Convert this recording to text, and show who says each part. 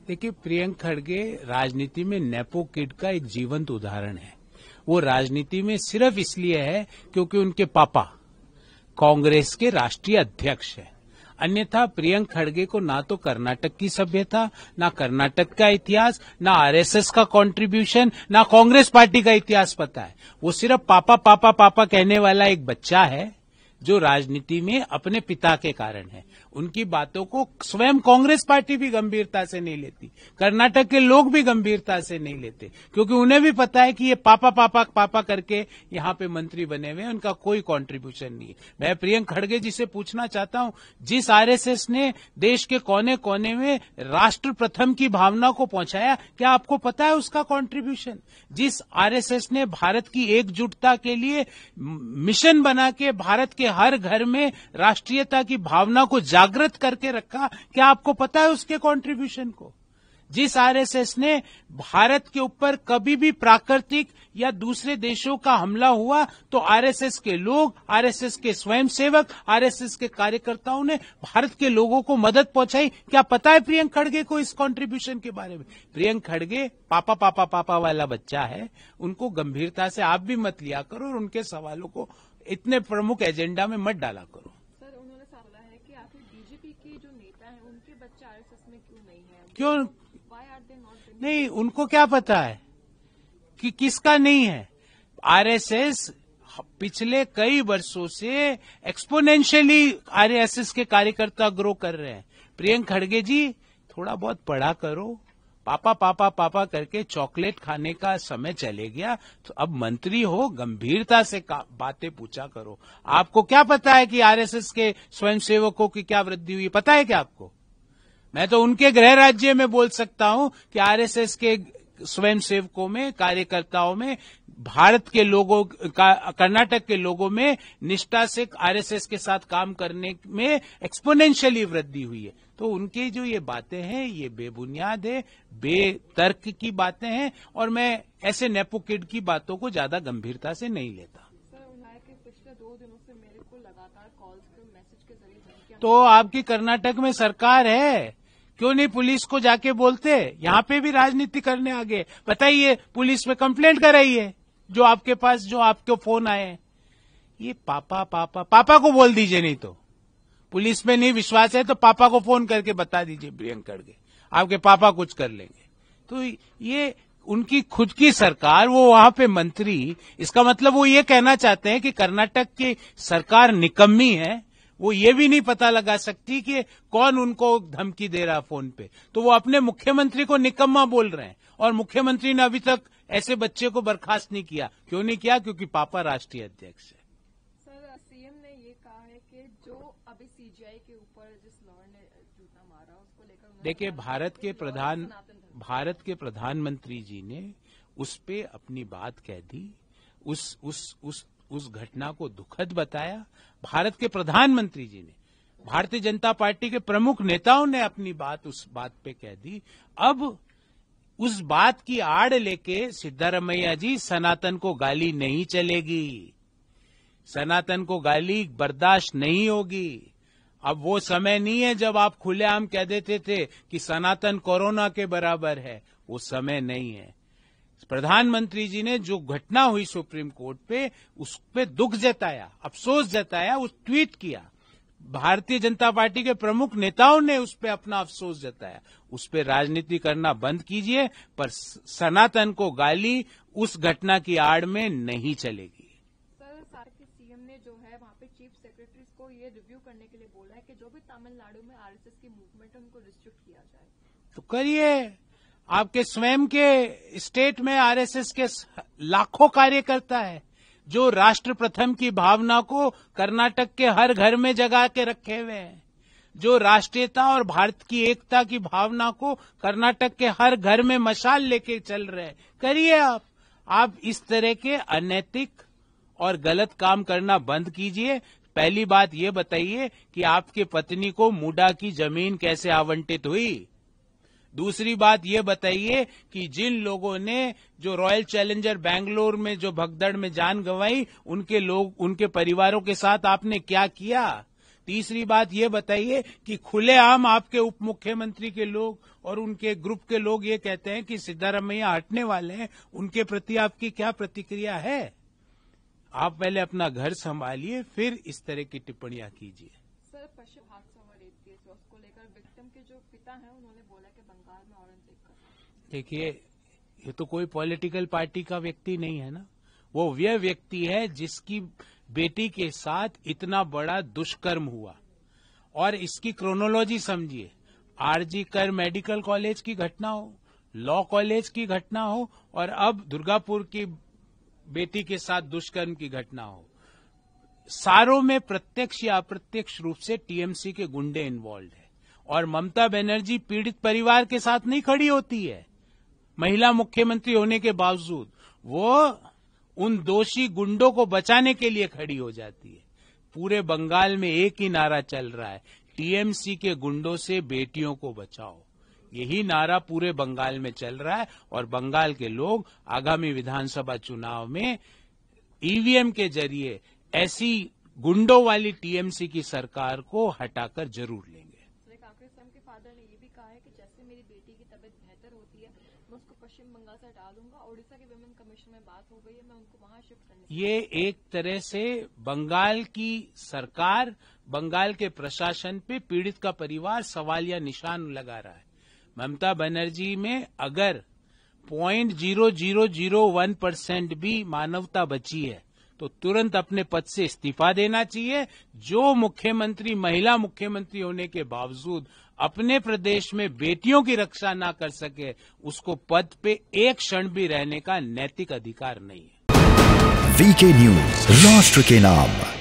Speaker 1: देखिए, प्रियंक खड़गे राजनीति में नेपो किड का एक जीवंत उदाहरण है। वो राजनीति में सिर्फ इसलिए है क्योंकि उनके पापा कांग्रेस के राष्ट्रीय अध्यक्ष हैं। अन्यथा प्रियंक खड़गे को ना तो कर्नाटक की सभ्यता, ना कर्नाटक का इतिहास, ना आरएसएस का कंट्रीब्यूशन, ना कांग्रेस पार्टी का इतिहास पता है। वो सिर्फ पापा पापा पापा कहने वाला एक बच्चा है जो राजनीति में अपने पिता के कारण है। उनकी बातों को स्वयं कांग्रेस पार्टी भी गंभीरता से नहीं लेती, कर्नाटक के लोग भी गंभीरता से नहीं लेते, क्योंकि उन्हें भी पता है कि ये पापा पापा पापा करके यहाँ पे मंत्री बने हुए हैं, उनका कोई कंट्रीब्यूशन नहीं है। मैं प्रियंक खड़गे जी से पूछना चाहता हूँ, जिस आरएसएस ने देश के कोने कोने में राष्ट्र प्रथम की भावना को पहुंचाया, क्या आपको पता है उसका कंट्रीब्यूशन? जिस आरएसएस ने भारत की एकजुटता के लिए मिशन बना के भारत के हर घर में राष्ट्रीयता की भावना को जागृत करके रखा, क्या आपको पता है उसके कंट्रीब्यूशन को? जिस आरएसएस ने भारत के ऊपर कभी भी प्राकृतिक या दूसरे देशों का हमला हुआ तो आरएसएस के लोग, आरएसएस के स्वयंसेवक, आरएसएस के कार्यकर्ताओं ने भारत के लोगों को मदद पहुंचाई, क्या पता है प्रियंक खड़गे को इस कंट्रीब्यूशन के बारे में? प्रियंक खड़गे पापा पापा पापा वाला बच्चा है, उनको गंभीरता से आप भी मत लिया करो और उनके सवालों को इतने प्रमुख एजेंडा में मत डाला करो।
Speaker 2: सर, उन्होंने सवाल है कि आखिर बीजेपी के जो नेता हैं उनके बच्चे आरएसएस में क्यों नहीं है?
Speaker 1: क्यों
Speaker 2: Why are they not?
Speaker 1: नहीं, उनको क्या पता है कि किसका नहीं है? आरएसएस पिछले कई वर्षों से एक्सपोनेंशियली आरएसएस के कार्यकर्ता ग्रो कर रहे हैं। प्रियंक खड़गे जी, थोड़ा बहुत पढ़ा करो। पापा पापा पापा करके चॉकलेट खाने का समय चले गया, तो अब मंत्री हो, गंभीरता से बातें पूछा करो। आपको क्या पता है कि आरएसएस के स्वयंसेवकों की क्या वृद्धि हुई? पता है क्या आपको? मैं तो उनके गृह राज्य में बोल सकता हूं कि आरएसएस के स्वयंसेवकों में, कार्यकर्ताओं में, भारत के लोगों का, कर्नाटक के लोगों में निष्ठा से आरएसएस के साथ काम करने में एक्सपोनेंशियली वृद्धि हुई है। तो उनकी जो ये बातें हैं, ये बेबुनियाद है, बेतर्क की बातें हैं, और मैं ऐसे नेपो किड की बातों को ज्यादा गंभीरता से नहीं लेता।
Speaker 2: सर, पिछले 2 दिनों से मेरे को लगातार कॉल्स पे मैसेज के जरिए धमकियां।
Speaker 1: तो आपकी कर्नाटक में सरकार है, क्यों नहीं पुलिस को जाके बोलते? यहाँ पे भी राजनीति करने आ गए। बताइए, पुलिस में कंप्लेंट कराइए जो आपके पास, जो आपके फोन आए। ये पापा पापा पापा को बोल दीजिए, नहीं तो पुलिस में नहीं विश्वास है तो पापा को फोन करके बता दीजिए प्रियंक खड़गे, आपके पापा कुछ कर लेंगे। तो ये उनकी खुद की सरकार, वो वहां पे मंत्री, इसका मतलब वो ये कहना चाहते हैं कि कर्नाटक की सरकार निकम्मी है। वो ये भी नहीं पता लगा सकती कि कौन उनको धमकी दे रहा फोन पे, तो वो अपने मुख्यमंत्री को निकम्मा बोल रहे हैं। और मुख्यमंत्री ने अभी तक ऐसे बच्चे को बर्खास्त नहीं किया। क्यों नहीं किया? क्योंकि पापा राष्ट्रीय अध्यक्ष है।
Speaker 2: सर, सीएम ने ये कहा है कि जो अभी सीजीआई के ऊपर जिस लॉयर ने जूता मारा उसको लेकर,
Speaker 1: देखिए, भारत के प्रधानमंत्री जी ने उस पे अपनी बात कह दी, उस घटना को दुखद बताया। भारत के प्रधानमंत्री जी ने, भारतीय जनता पार्टी के प्रमुख नेताओं ने अपनी बात उस बात पे कह दी। अब उस बात की आड़ लेके सिद्धारमैया जी, सनातन को गाली नहीं चलेगी, सनातन को गाली बर्दाश्त नहीं होगी। अब वो समय नहीं है जब आप खुलेआम कह देते थे कि सनातन कोरोना के बराबर है, वो समय नहीं है। प्रधानमंत्री जी ने जो घटना हुई सुप्रीम कोर्ट पे, उस पे दुख जताया, अफसोस जताया, उस ट्वीट किया। भारतीय जनता पार्टी के प्रमुख नेताओं ने उस पे अपना अफसोस जताया। उस पे राजनीति करना बंद कीजिए, पर सनातन को गाली उस घटना की आड़ में नहीं चलेगी।
Speaker 2: सर, सारे के सीएम ने जो है वहाँ पे चीफ सेक्रेटरीज को ये रिव्यू करने के लिए बोला है कि जो भी तमिलनाडु में आरएसएस की मूवमेंट है उनको रिस्ट्रिक्ट किया जाए।
Speaker 1: तो करिए। आपके स्वयं के स्टेट में आरएसएस के लाखों कार्यकर्ता है जो राष्ट्र प्रथम की भावना को कर्नाटक के हर घर में जगा के रखे हुए हैं, जो राष्ट्रीयता और भारत की एकता की भावना को कर्नाटक के हर घर में मशाल लेके चल रहे हैं। करिए आप इस तरह के अनैतिक और गलत काम करना बंद कीजिए। पहली बात ये बताइए कि आपके पत्नी को मुडा की जमीन कैसे आवंटित हुई? दूसरी बात ये बताइए कि जिन लोगों ने जो रॉयल चैलेंजर बैंगलोर में जो भगदड़ में जान गंवाई, उनके परिवारों के साथ आपने क्या किया? तीसरी बात ये बताइए कि खुलेआम आपके उप मुख्यमंत्री के लोग और उनके ग्रुप के लोग ये कहते हैं कि सिद्धारमैया हटने वाले हैं, उनके प्रति आपकी क्या प्रतिक्रिया है? आप पहले अपना घर संभालिए, फिर इस तरह की टिप्पणियां कीजिए।
Speaker 2: सर, पश्चिम हादसा हुआ रेप केस, उसको लेकर विक्टिम के जो पिता हैं उन्होंने बोला कि बंगाल में औरंगजेब का।
Speaker 1: देखिए, ये तो कोई पॉलिटिकल पार्टी का व्यक्ति नहीं है ना, वो वह व्यक्ति है जिसकी बेटी के साथ इतना बड़ा दुष्कर्म हुआ। और इसकी क्रोनोलॉजी समझिए, आरजी कर मेडिकल कॉलेज की घटना हो, लॉ कॉलेज की घटना हो, और अब दुर्गापुर की बेटी के साथ दुष्कर्म की घटना हो, सारों में प्रत्यक्ष या अप्रत्यक्ष रूप से टीएमसी के गुंडे इन्वॉल्व है। और ममता बनर्जी पीड़ित परिवार के साथ नहीं खड़ी होती है, महिला मुख्यमंत्री होने के बावजूद वो उन दोषी गुंडों को बचाने के लिए खड़ी हो जाती है। पूरे बंगाल में एक ही नारा चल रहा है, टीएमसी के गुंडों से बेटियों को बचाओ। यही नारा पूरे बंगाल में चल रहा है और बंगाल के लोग आगामी विधानसभा चुनाव में ईवीएम के जरिए ऐसी गुंडों वाली टीएमसी की सरकार को हटाकर जरूर लेंगे।
Speaker 2: कांग्रेस के फादर ने ये भी कहा है कि जैसे मेरी बेटी की तबीयत बेहतर होती है मैं उसको पश्चिम बंगाल से हटा दूंगा। ओडिशा के विमेन कमीशन में बात हो गई है, मैं उनको वहां शिफ्ट करने।
Speaker 1: ये एक तरह से बंगाल की सरकार, बंगाल के प्रशासन पे पीड़ित का परिवार सवाल या निशान लगा रहा है। ममता बनर्जी में अगर 0.0001% भी मानवता बची है तो तुरंत अपने पद से इस्तीफा देना चाहिए। जो मुख्यमंत्री महिला मुख्यमंत्री होने के बावजूद अपने प्रदेश में बेटियों की रक्षा ना कर सके, उसको पद पे एक क्षण भी रहने का नैतिक अधिकार नहीं है।
Speaker 3: वीके न्यूज, राष्ट्र के नाम।